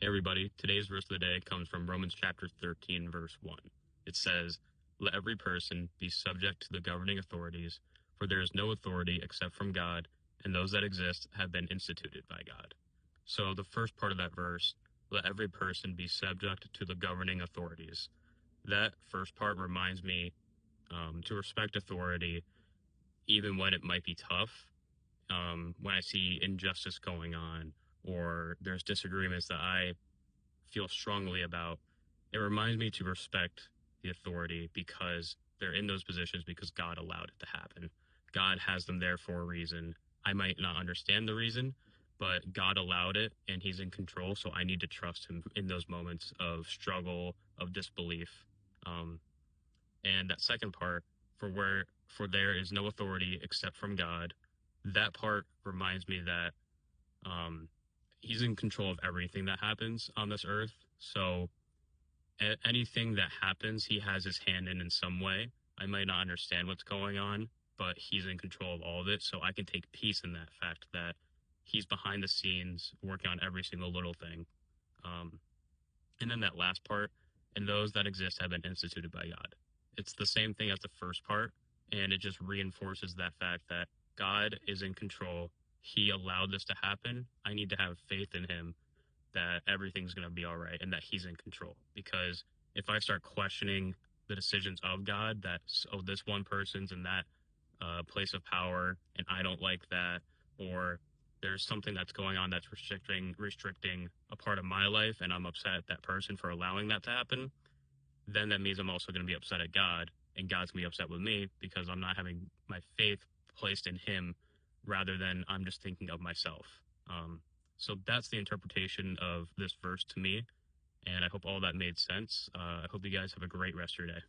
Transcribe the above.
Hey everybody, today's verse of the day comes from Romans chapter 13, verse 1. It says, "Let every person be subject to the governing authorities, for there is no authority except from God, and those that exist have been instituted by God." So the first part of that verse, let every person be subject to the governing authorities. That first part reminds me to respect authority even when it might be tough. When I see injustice going on or there's disagreements that I feel strongly about, it reminds me to respect the authority because they're in those positions because God allowed it to happen. God has them there for a reason. I might not understand the reason, but God allowed it and he's in control. So I need to trust him in those moments of struggle, of disbelief. Um, and that second part, for there is no authority except from God, that part reminds me that um, he's in control of everything that happens on this earth. So anything that happens, he has his hand in some way. I might not understand what's going on, but he's in control of all of it. So I can take peace in that fact that he's behind the scenes working on every single little thing. Um, and then that last part, and those that exist have been instituted by God. It's the same thing as the first part, and it just reinforces that fact that God is in control. He allowed this to happen. I need to have faith in him that everything's going to be all right and that he's in control. Because if I start questioning the decisions of God, that, oh, this one person's in that place of power and I don't like that, or there's something that's going on that's restricting a part of my life and I'm upset at that person for allowing that to happen, then that means I'm also going to be upset at God and God's going to be upset with me because I'm not having my faith placed in him rather than I'm just thinking of myself. So that's the interpretation of this verse to me. And I hope all that made sense. I hope you guys have a great rest of your day.